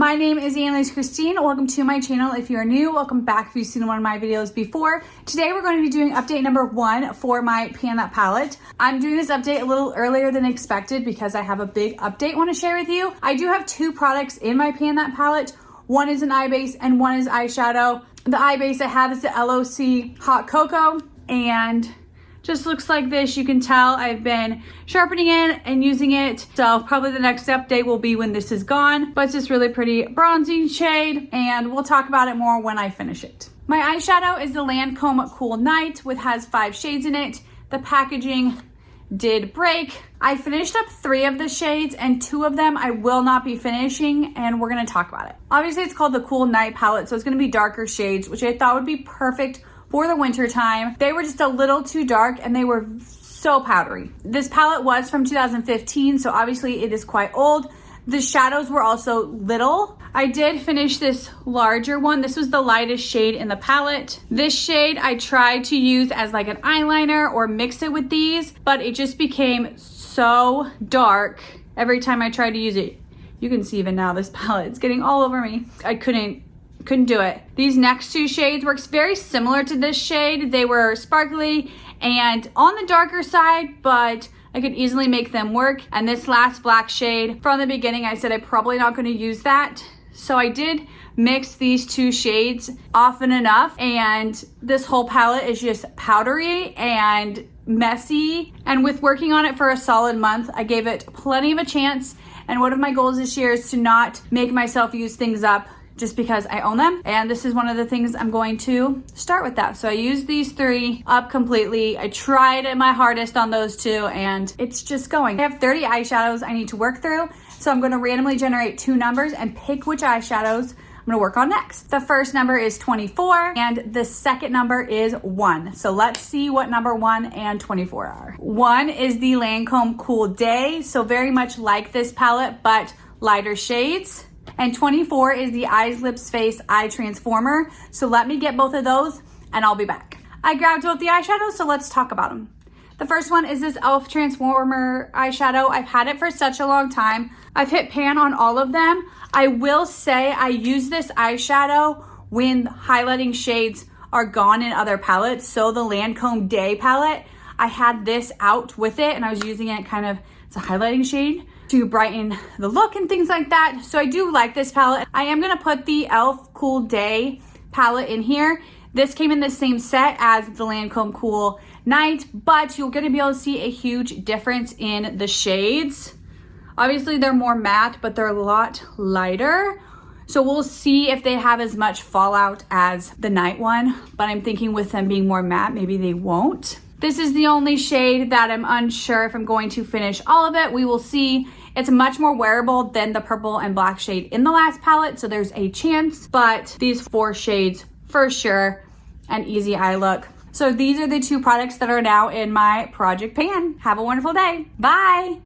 My name is Annalise Christine. Welcome to my channel. If you're new, welcome back if you've seen one of my videos before. Today we're going to be doing update number 1 for my Pan That palette. I'm doing this update a little earlier than expected because I have a big update I want to share with you. I do have 2 products in my Pan That palette. One is an eye base and one is eyeshadow. The eye base I have is the LOC Hot Cocoa and just looks like this. You can tell I've been sharpening it and using it. So probably the next update will be when this is gone, but it's this really pretty bronzy shade and we'll talk about it more when I finish it. My eyeshadow is the Lancome Cool Night, which has 5 shades in it. The packaging did break. I finished up 3 of the shades and 2 of them I will not be finishing and we're gonna talk about it. Obviously it's called the Cool Night palette, so it's gonna be darker shades, which I thought would be perfect for the winter time. They were just a little too dark and they were so powdery. This palette was from 2015, so obviously it is quite old. The shadows were also little. I did finish this larger one. This was the lightest shade in the palette. This shade I tried to use as like an eyeliner or mix it with these, but it just became so dark every time I tried to use it. You can see even now this palette, it's getting all over me. I couldn't do it. These next 2 shades works very similar to this shade. They were sparkly and on the darker side, but I could easily make them work. And this last black shade, from the beginning I said I'm probably not going to use that. So I did mix these 2 shades often enough, and this whole palette is just powdery and messy. And with working on it for a solid month, I gave it plenty of a chance. And one of my goals this year is to not make myself use things up just because I own them. And this is one of the things I'm going to start with that. So I used these 3 up completely. I tried my hardest on those 2 and it's just going. I have 30 eyeshadows I need to work through. So I'm gonna randomly generate 2 numbers and pick which eyeshadows I'm gonna work on next. The first number is 24 and the second number is 1. So let's see what number 1 and 24 are. 1 is the Lancome Cool Day. So very much like this palette, but lighter shades. And 24 is the Eyes Lips Face Eye Transformer. So let me get both of those and I'll be back. I grabbed both the eyeshadows, so let's talk about them. The first one is this e.l.f. Transformer eyeshadow. I've had it for such a long time. I've hit pan on all of them. I will say I use this eyeshadow when highlighting shades are gone in other palettes. So the Lancome Day palette, I had this out with it and I was using it kind of as a highlighting shade to brighten the look and things like that. So I do like this palette. I am gonna put the e.l.f. Cool Day palette in here. This came in the same set as the Lancome Cool Night, but you're gonna be able to see a huge difference in the shades. Obviously they're more matte, but they're a lot lighter. So we'll see if they have as much fallout as the night one, but I'm thinking with them being more matte, maybe they won't. This is the only shade that I'm unsure if I'm going to finish all of it. We will see. It's much more wearable than the purple and black shade in the last palette, so there's a chance, but these 4 shades for sure, an easy eye look. So these are the 2 products that are now in my project pan. Have a wonderful day. Bye.